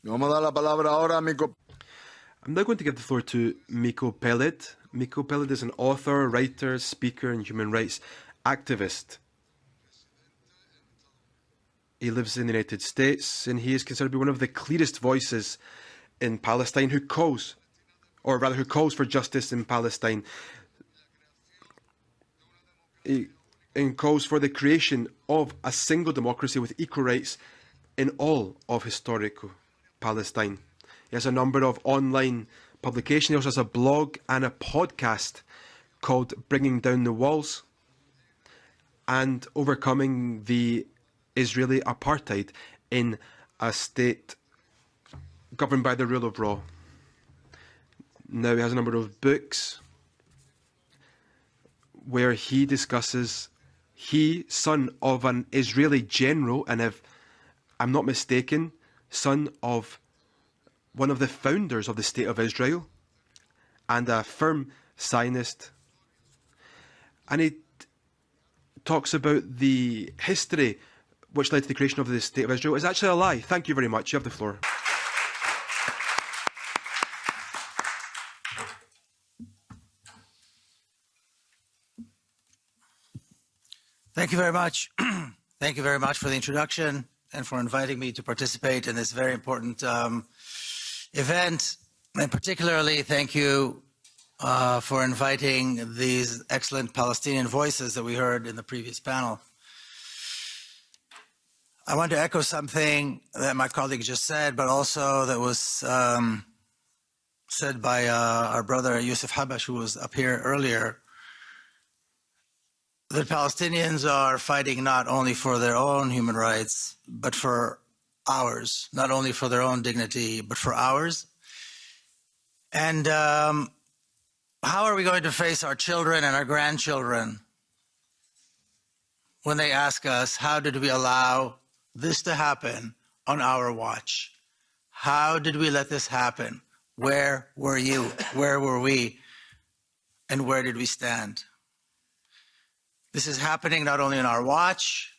Vamos a dar la palabra ahora a Miko. I'm now going to give the floor to Miko Peled. Miko Peled is an author, writer, speaker, and human rights activist. He lives in the United States, and he is considered to be one of the clearest voices in Palestine who calls for justice in Palestine. And calls for the creation of a single democracy with equal rights in all of historical Palestine. He has a number of online publications. He also has a blog and a podcast called Bringing Down the Walls and Overcoming the Israeli Apartheid in a state governed by the rule of law. Now he has a number of books where he discusses, son of an Israeli general, and if I'm not mistaken, son of one of the founders of the State of Israel, and a firm Zionist. And he talks about the history which led to the creation of the State of Israel is actually a lie. Thank you very much. You have the floor. Thank you very much. Thank you very much for the introduction and for inviting me to participate in this very important event. And particularly, thank you for inviting these excellent Palestinian voices that we heard in the previous panel. I want to echo something that my colleague just said, but also that was said by our brother Yusuf Habash, who was up here earlier. The Palestinians are fighting not only for their own human rights, but for ours, not only for their own dignity, but for ours. And how are we going to face our children and our grandchildren when they ask us, how did we allow this to happen on our watch? How did we let this happen? Where were you? Where were we? And where did we stand? This is happening not only on our watch,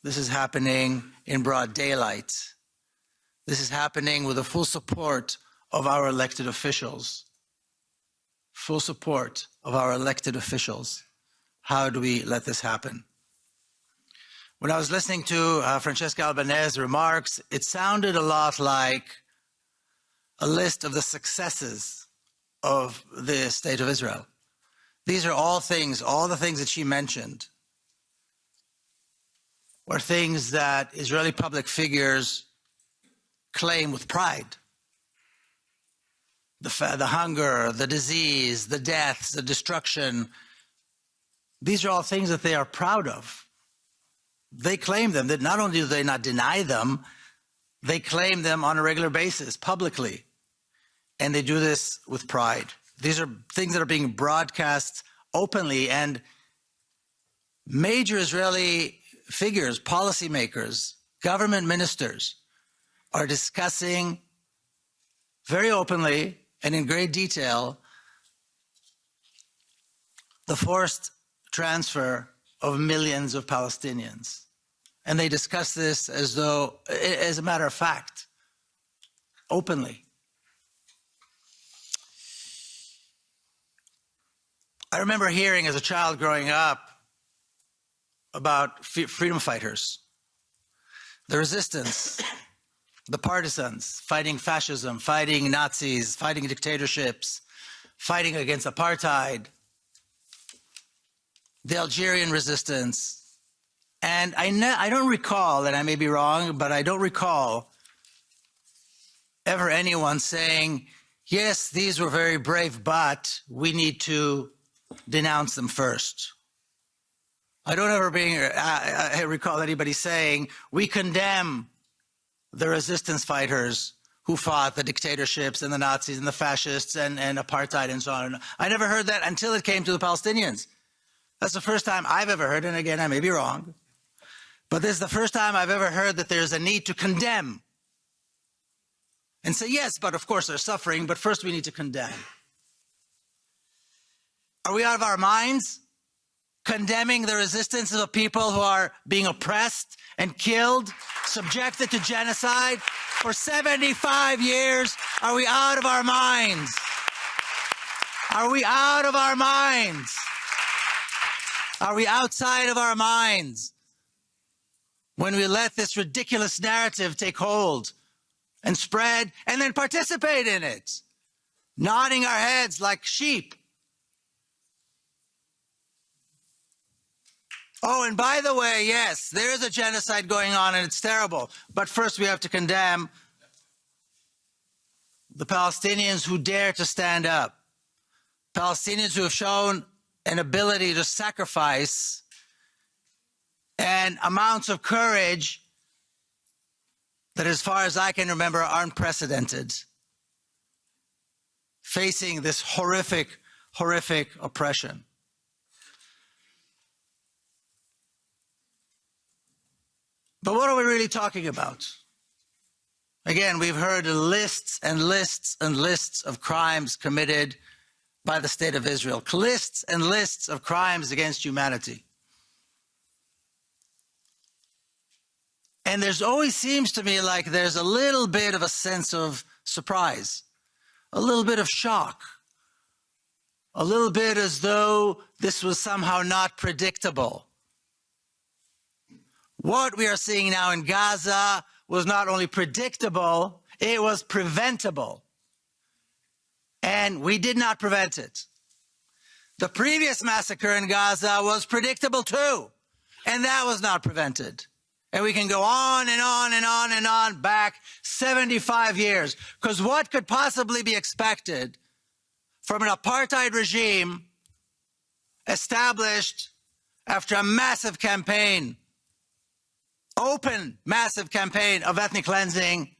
this is happening in broad daylight. This is happening with the full support of our elected officials. Full support of our elected officials. How do we let this happen? When I was listening to Francesca Albanese's remarks, it sounded a lot like a list of the successes of the State of Israel. These are all things, all the things that she mentioned were things that Israeli public figures claim with pride. The hunger, the disease, the deaths, the destruction, these are all things that they are proud of. They claim them, that not only do they not deny them, they claim them on a regular basis, publicly. And they do this with pride. These are things that are being broadcast openly, and major Israeli figures, policymakers, government ministers are discussing very openly and in great detail the forced transfer of millions of Palestinians. And they discuss this as though, as a matter of fact, openly. I remember hearing as a child growing up about freedom fighters, the resistance, the partisans fighting fascism, fighting Nazis, fighting dictatorships, fighting against apartheid, the Algerian resistance. And I don't recall, and I may be wrong, but I don't recall ever anyone saying, yes, these were very brave, but we need to denounce them first. I don't ever I recall anybody saying, we condemn the resistance fighters who fought the dictatorships and the Nazis and the fascists and apartheid and so on. I never heard that until it came to the Palestinians. That's the first time I've ever heard, and again, I may be wrong, but this is the first time I've ever heard that there's a need to condemn and say, yes, but of course they're suffering, but first we need to condemn. Are we out of our minds? condemning the resistance of the people who are being oppressed and killed, subjected to genocide for 75 years. Are we out of our minds? Are we out of our minds? Are we outside of our minds when we let this ridiculous narrative take hold and spread and then participate in it, nodding our heads like sheep? Oh, and by the way, yes, there is a genocide going on and it's terrible. But first we have to condemn the Palestinians who dare to stand up. Palestinians who have shown an ability to sacrifice and amounts of courage that, as far as I can remember, are unprecedented, facing this horrific, horrific oppression. But what are we really talking about? Again, we've heard lists and lists and lists of crimes committed by the state of Israel, lists and lists of crimes against humanity. And there's always seems to me like there's a little bit of a sense of surprise, a little bit of shock, a little bit as though this was somehow not predictable. What we are seeing now in Gaza was not only predictable, it was preventable. And we did not prevent it. The previous massacre in Gaza was predictable too, and that was not prevented. And we can go on and on and on and on back 75 years. Because what could possibly be expected from an apartheid regime established after a massive campaign, open massive campaign of ethnic cleansing,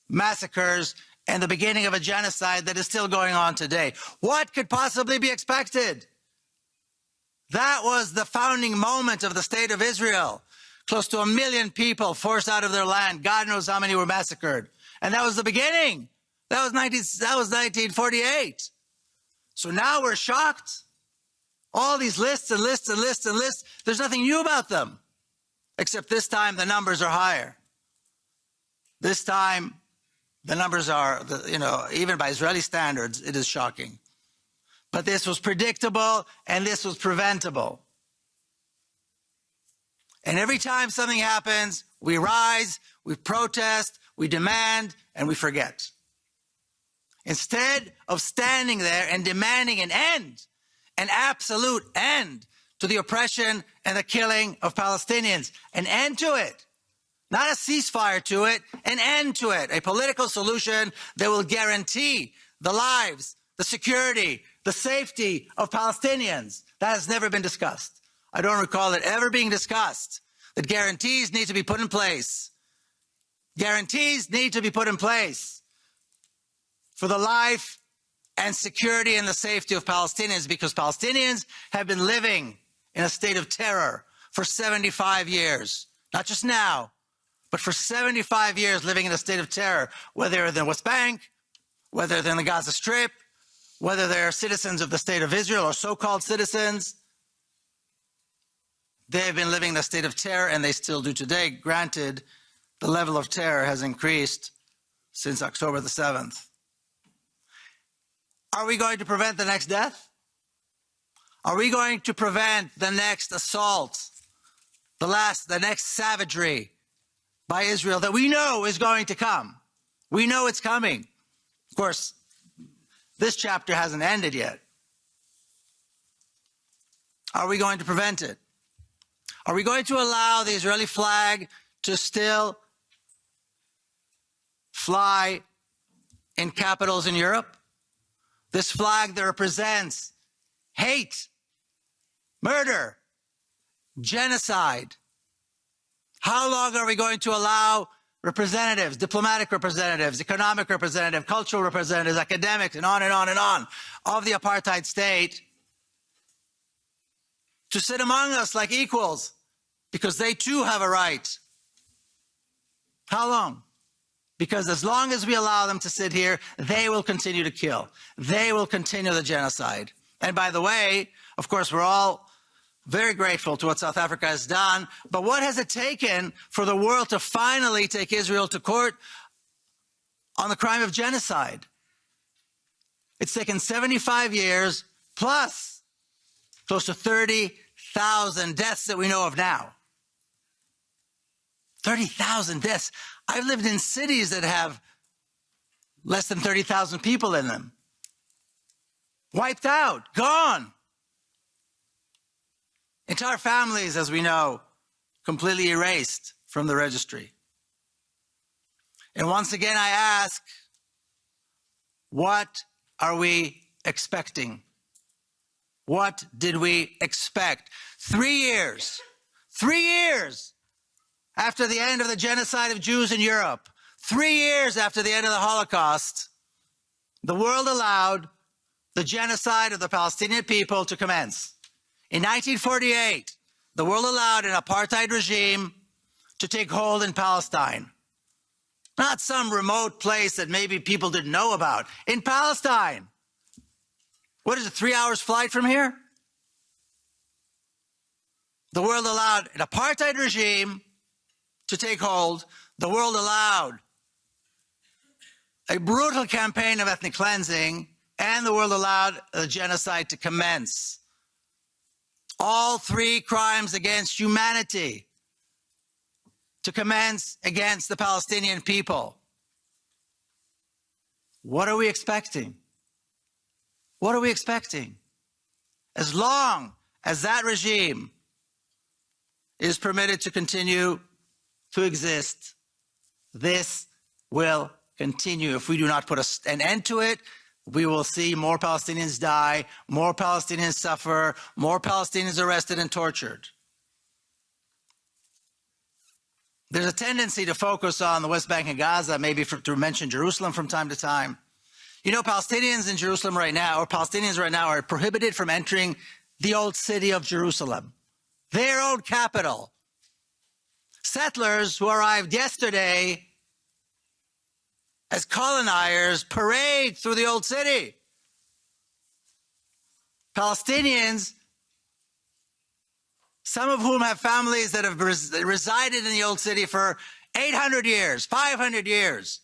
massacres, and the beginning of a genocide that is still going on today? What could possibly be expected? That was the founding moment of the state of Israel. Close to 1 million people forced out of their land. God knows how many were massacred. And that was the beginning. That was 1948. So now we're shocked. All these lists and lists and lists and lists, there's nothing new about them. Except this time the numbers are higher. This time the numbers are, even by Israeli standards, it is shocking. But this was predictable and this was preventable. And every time something happens, we rise, we protest, we demand, and we forget. Instead of standing there and demanding an end, an absolute end to the oppression and the killing of Palestinians, an end to it. Not a ceasefire to it, an end to it, a political solution that will guarantee the lives, the security, the safety of Palestinians. That has never been discussed. I don't recall it ever being discussed, that guarantees need to be put in place. Guarantees need to be put in place for the life and security and the safety of Palestinians, because Palestinians have been living in a state of terror for 75 years. Not just now, but for 75 years living in a state of terror, whether they're in the West Bank, whether they're in the Gaza Strip, whether they're citizens of the state of Israel or so-called citizens. They have been living in a state of terror, and they still do today. Granted, the level of terror has increased since October the 7th. Are we going to prevent the next death? Are we going to prevent the next assault, the next savagery by Israel that we know is going to come? We know it's coming. Of course, this chapter hasn't ended yet. Are we going to prevent it? Are we going to allow the Israeli flag to still fly in capitals in Europe? This flag that represents hate, murder, genocide. How long are we going to allow representatives, diplomatic representatives, economic representatives, cultural representatives, academics, and on and on and on of the apartheid state to sit among us like equals, because they too have a right? How long? Because as long as we allow them to sit here, they will continue to kill. They will continue the genocide. And by the way, of course, we're all very grateful to what South Africa has done. But what has it taken for the world to finally take Israel to court on the crime of genocide? It's taken 75 years plus close to 30,000 deaths that we know of now. 30,000 deaths. I've lived in cities that have less than 30,000 people in them. Wiped out, gone. Entire families, as we know, completely erased from the registry. And once again, I ask, what are we expecting? What did we expect? 3 years after the end of the genocide of Jews in Europe, 3 years after the end of the Holocaust, the world allowed the genocide of the Palestinian people to commence. In 1948, the world allowed an apartheid regime to take hold in Palestine. Not some remote place that maybe people didn't know about. In Palestine. What is it, 3 hours flight from here? The world allowed an apartheid regime to take hold. The world allowed a brutal campaign of ethnic cleansing, and the world allowed a genocide to commence. All three crimes against humanity to commence against the Palestinian people. What are we expecting? What are we expecting? As long as that regime is permitted to continue to exist, this will continue. If we do not put an end to it, we will see more Palestinians die, more Palestinians suffer, more Palestinians arrested and tortured. There's a tendency to focus on the West Bank and Gaza, maybe to mention Jerusalem from time to time. You know, Palestinians in Jerusalem right now, or Palestinians right now, are prohibited from entering the old city of Jerusalem, their own capital. Settlers who arrived yesterday as colonizers parade through the old city. Palestinians, some of whom have families that have resided in the old city for 800 years, 500 years,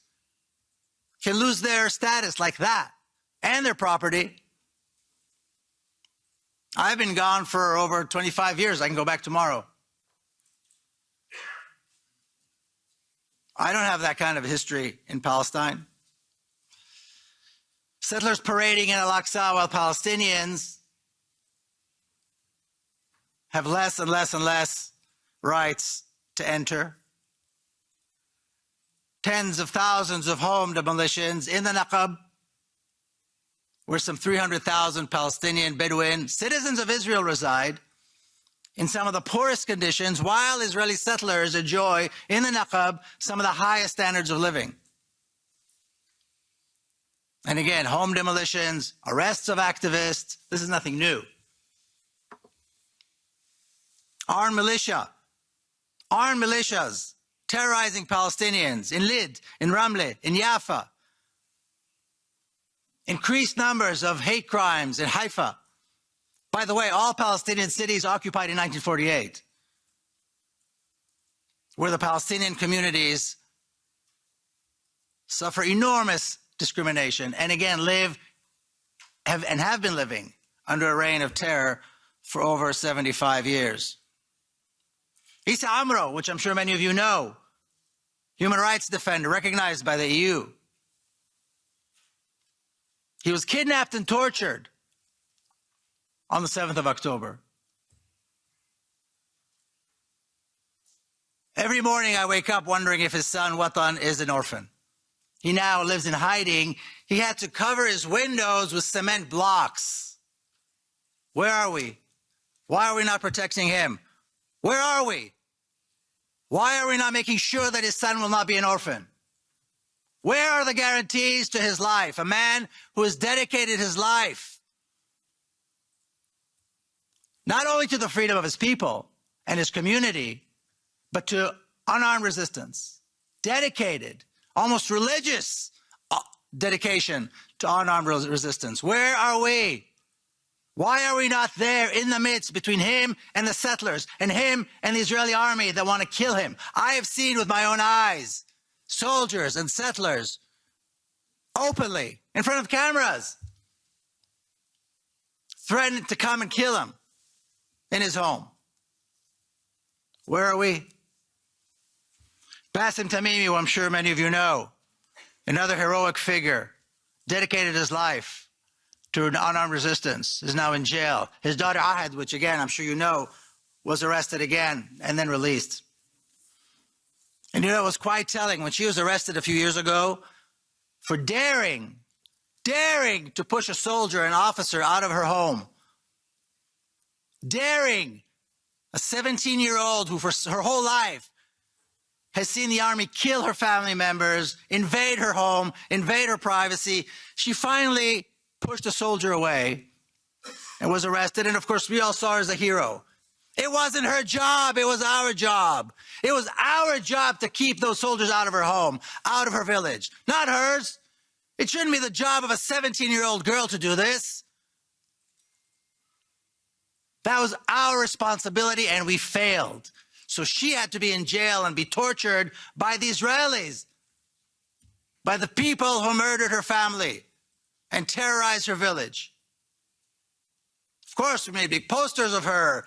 can lose their status like that and their property. I've been gone for over 25 years. I can go back tomorrow. I don't have that kind of history in Palestine. Settlers parading in Al-Aqsa while Palestinians have less and less and less rights to enter. Tens of thousands of home demolitions in the Naqab, where some 300,000 Palestinian Bedouin citizens of Israel reside, in some of the poorest conditions, while Israeli settlers enjoy in the Naqab some of the highest standards of living. And again, home demolitions, arrests of activists, this is nothing new. Armed militias terrorizing Palestinians in Lid, in Ramle, in Jaffa. Increased numbers of hate crimes in Haifa. By the way, all Palestinian cities occupied in 1948, where the Palestinian communities suffer enormous discrimination and again have been living under a reign of terror for over 75 years. Issa Amro, which I'm sure many of you know, human rights defender recognized by the EU. He was kidnapped and tortured on the 7th of October. Every morning I wake up wondering if his son Watan is an orphan. He now lives in hiding. He had to cover his windows with cement blocks. Where are we? Why are we not protecting him? Where are we? Why are we not making sure that his son will not be an orphan? Where are the guarantees to his life? A man who has dedicated his life not only to the freedom of his people and his community, but to unarmed resistance. Dedicated, almost religious dedication to unarmed resistance. Where are we? Why are we not there in the midst between him and the settlers and him and the Israeli army that want to kill him? I have seen with my own eyes soldiers and settlers openly in front of cameras threatened to come and kill him in his home. Where are we? Bassem Tamimi, who I'm sure many of you know, another heroic figure, dedicated his life to an unarmed resistance, is now in jail. His daughter Ahad, which again, I'm sure you know, was arrested again and then released. And you know, it was quite telling when she was arrested a few years ago for daring to push a soldier, an officer, out of her home. Daring a 17-year-old who for her whole life has seen the army kill her family members, invade her home, invade her privacy. She finally pushed a soldier away and was arrested. And of course, we all saw her as a hero. It wasn't her job. It was our job. It was our job to keep those soldiers out of her home, out of her village, not hers. It shouldn't be the job of a 17-year-old girl to do this. That was our responsibility, and we failed. So she had to be in jail and be tortured by the Israelis, by the people who murdered her family and terrorized her village. Of course, we made big posters of her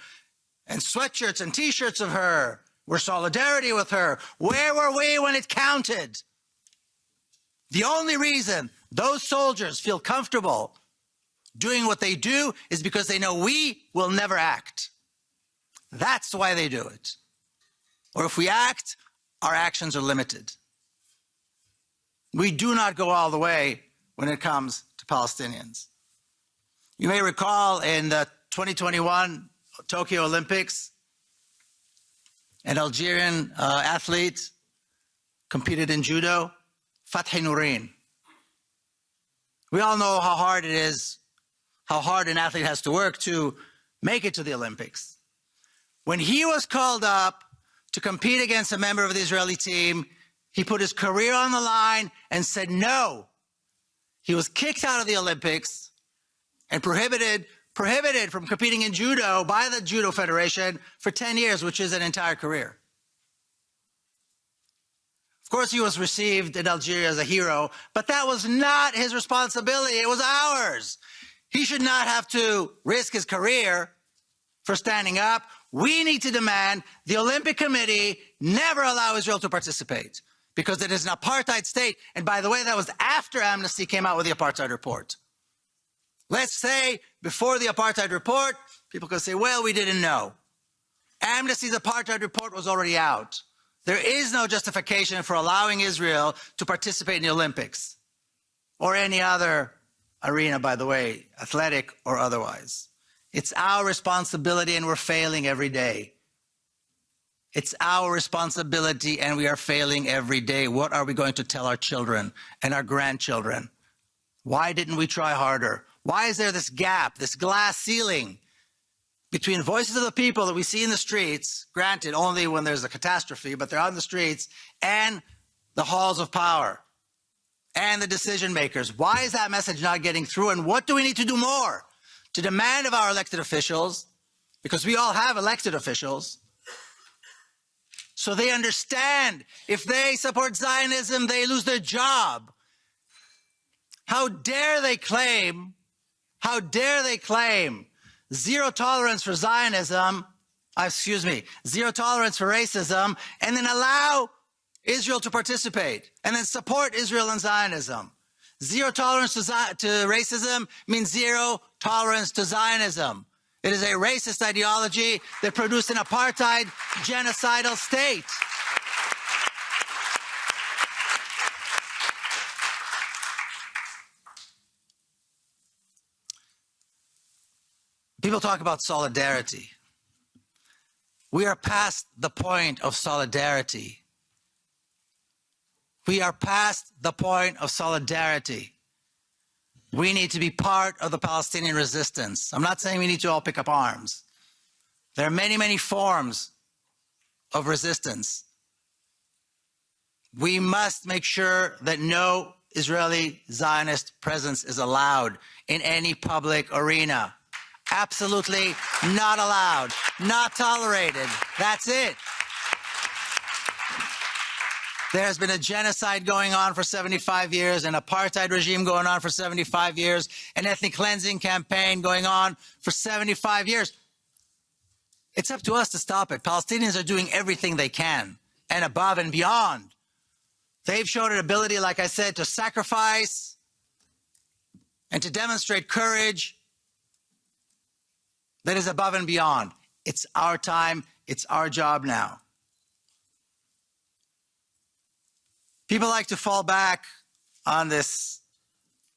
and sweatshirts and T-shirts of her. We're solidarity with her. Where were we when it counted? The only reason those soldiers feel comfortable doing what they do is because they know we will never act. That's why they do it. Or if we act, our actions are limited. We do not go all the way when it comes to Palestinians. You may recall in the 2021 Tokyo Olympics, an Algerian athlete competed in judo, Fathi Nourin. We all know how hard it is, how hard an athlete has to work to make it to the Olympics. When he was called up to compete against a member of the Israeli team, he put his career on the line and said no. He was kicked out of the Olympics and prohibited from competing in judo by the Judo Federation for 10 years, which is an entire career. Of course, he was received in Algeria as a hero, but that was not his responsibility. It was ours. He should not have to risk his career for standing up. We need to demand the Olympic Committee never allow Israel to participate because it is an apartheid state. And by the way, that was after Amnesty came out with the apartheid report. Let's say before the apartheid report, people could say, well, we didn't know. Amnesty's apartheid report was already out. There is no justification for allowing Israel to participate in the Olympics or any other arena, by the way, athletic or otherwise. It's our responsibility and we're failing every day. It's our responsibility and we are failing every day. What are we going to tell our children and our grandchildren? Why didn't we try harder? Why is there this gap, this glass ceiling between voices of the people that we see in the streets, granted only when there's a catastrophe, but they're out in the streets, and the halls of power and the decision makers? Why is that message not getting through? And what do we need to do more to demand of our elected officials, because we all have elected officials, so they understand if they support Zionism, they lose their job? How dare they claim zero tolerance for Zionism, zero tolerance for racism, and then allow Israel to participate, and then support Israel and Zionism. Zero tolerance to racism means zero tolerance to Zionism. It is a racist ideology that produced an apartheid genocidal state. People talk about solidarity. We are past the point of solidarity. We are past the point of solidarity. We need to be part of the Palestinian resistance. I'm not saying we need to all pick up arms. There are many, many forms of resistance. We must make sure that no Israeli Zionist presence is allowed in any public arena. Absolutely not allowed, not tolerated. That's it. There has been a genocide going on for 75 years, an apartheid regime going on for 75 years, an ethnic cleansing campaign going on for 75 years. It's up to us to stop it. Palestinians are doing everything they can and above and beyond. They've shown an ability, like I said, to sacrifice and to demonstrate courage that is above and beyond. It's our time. It's our job now. People like to fall back on this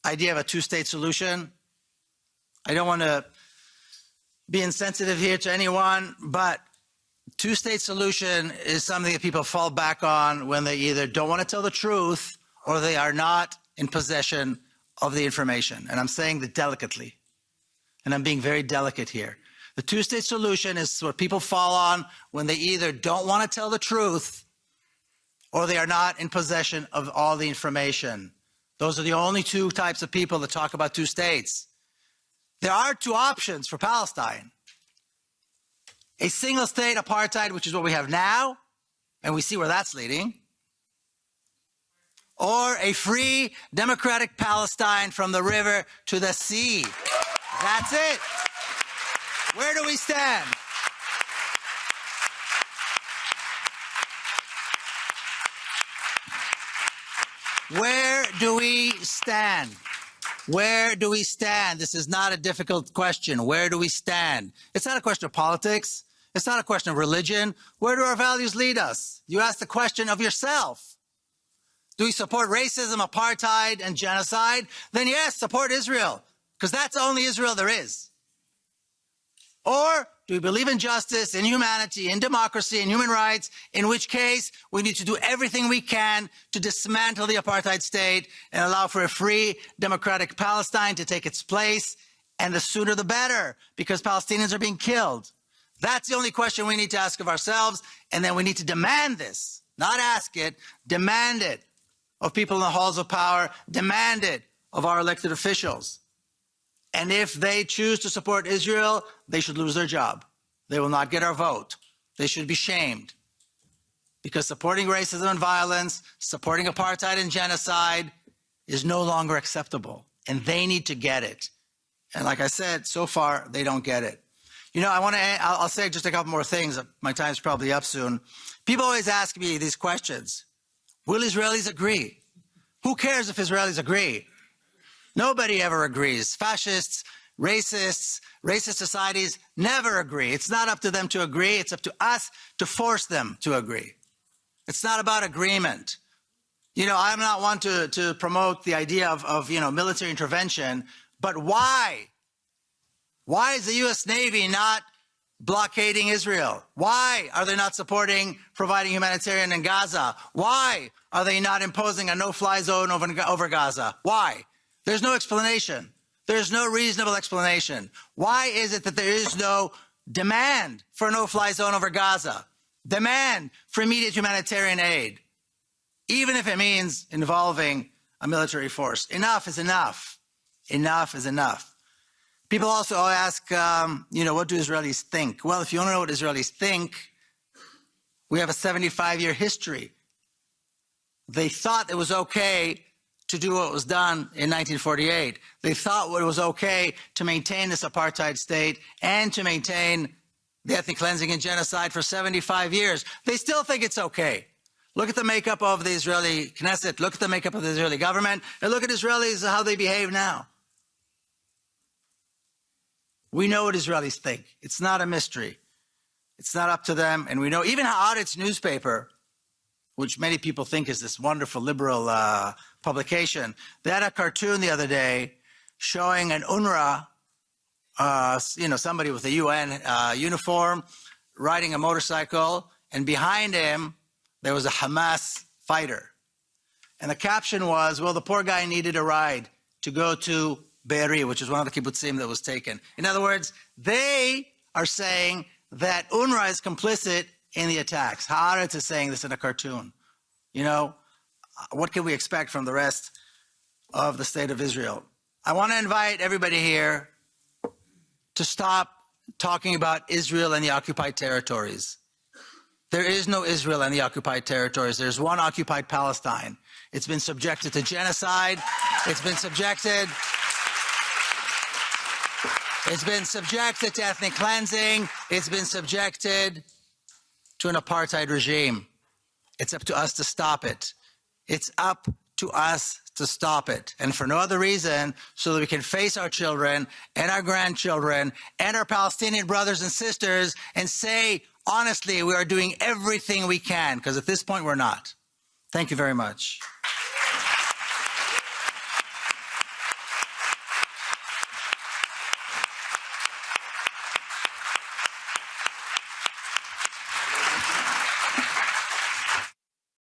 idea of a two-state solution. I don't want to be insensitive here to anyone, but two-state solution is something that people fall back on when they either don't want to tell the truth or they are not in possession of the information. And I'm saying that delicately. And I'm being very delicate here. The two-state solution is what people fall on when they either don't want to tell the truth or they are not in possession of all the information. Those are the only two types of people that talk about two states. There are two options for Palestine. A single state apartheid, which is what we have now, and we see where that's leading, or a free democratic Palestine from the river to the sea. That's it. Where do we stand? Where do we stand? Where do we stand? This is not a difficult question. Where do we stand? It's not a question of politics. It's not a question of religion. Where do our values lead us? You ask the question of yourself. Do we support racism, apartheid, and genocide? Then yes, support Israel, because that's the only Israel there is. Or do we believe in justice, in humanity, in democracy, in human rights, in which case we need to do everything we can to dismantle the apartheid state and allow for a free, democratic Palestine to take its place, and the sooner the better, because Palestinians are being killed. That's the only question we need to ask of ourselves, and then we need to demand this, not ask it, demand it of people in the halls of power, demand it of our elected officials. And if they choose to support Israel, they should lose their job. They will not get our vote. They should be shamed. Because supporting racism and violence, supporting apartheid and genocide is no longer acceptable. And they need to get it. And like I said, so far, they don't get it. You know, I'll say just a couple more things. My time's probably up soon. People always ask me these questions. Will Israelis agree? Who cares if Israelis agree? Nobody ever agrees. Fascists, racists, racist societies never agree. It's not up to them to agree. It's up to us to force them to agree. It's not about agreement. You know, I'm not one to promote the idea of military intervention, but why? Why is the U.S. Navy not blockading Israel? Why are they not supporting providing humanitarian in Gaza? Why are they not imposing a no-fly zone over Gaza? Why? There's no explanation. There's no reasonable explanation. Why is it that there is no demand for a no-fly zone over Gaza? Demand for immediate humanitarian aid, even if it means involving a military force. Enough is enough. Enough is enough. People also ask, what do Israelis think? Well, if you want to know what Israelis think, we have a 75-year history. They thought it was okay to do what was done in 1948. They thought it was okay to maintain this apartheid state and to maintain the ethnic cleansing and genocide for 75 years. They still think it's okay. Look at the makeup of the Israeli Knesset, look at the makeup of the Israeli government, and look at Israelis, how they behave now. We know what Israelis think. It's not a mystery. It's not up to them. And we know even Haaretz newspaper, which many people think is this wonderful liberal publication, they had a cartoon the other day showing an UNRWA, somebody with a UN uniform riding a motorcycle, and behind him there was a Hamas fighter. And the caption was, well, the poor guy needed a ride to go to Be'eri, which is one of the kibbutzim that was taken. In other words, they are saying that UNRWA is complicit in the attacks. Haaretz is saying this in a cartoon. You know, what can we expect from the rest of the state of Israel? I want to invite everybody here to stop talking about Israel and the occupied territories. There is no Israel and the occupied territories. There's one occupied Palestine. It's been subjected to genocide. It's been subjected to ethnic cleansing. It's been subjected to an apartheid regime. It's up to us to stop it. It's up to us to stop it. And for no other reason, so that we can face our children and our grandchildren and our Palestinian brothers and sisters and say, honestly, we are doing everything we can, because at this point we're not. Thank you very much.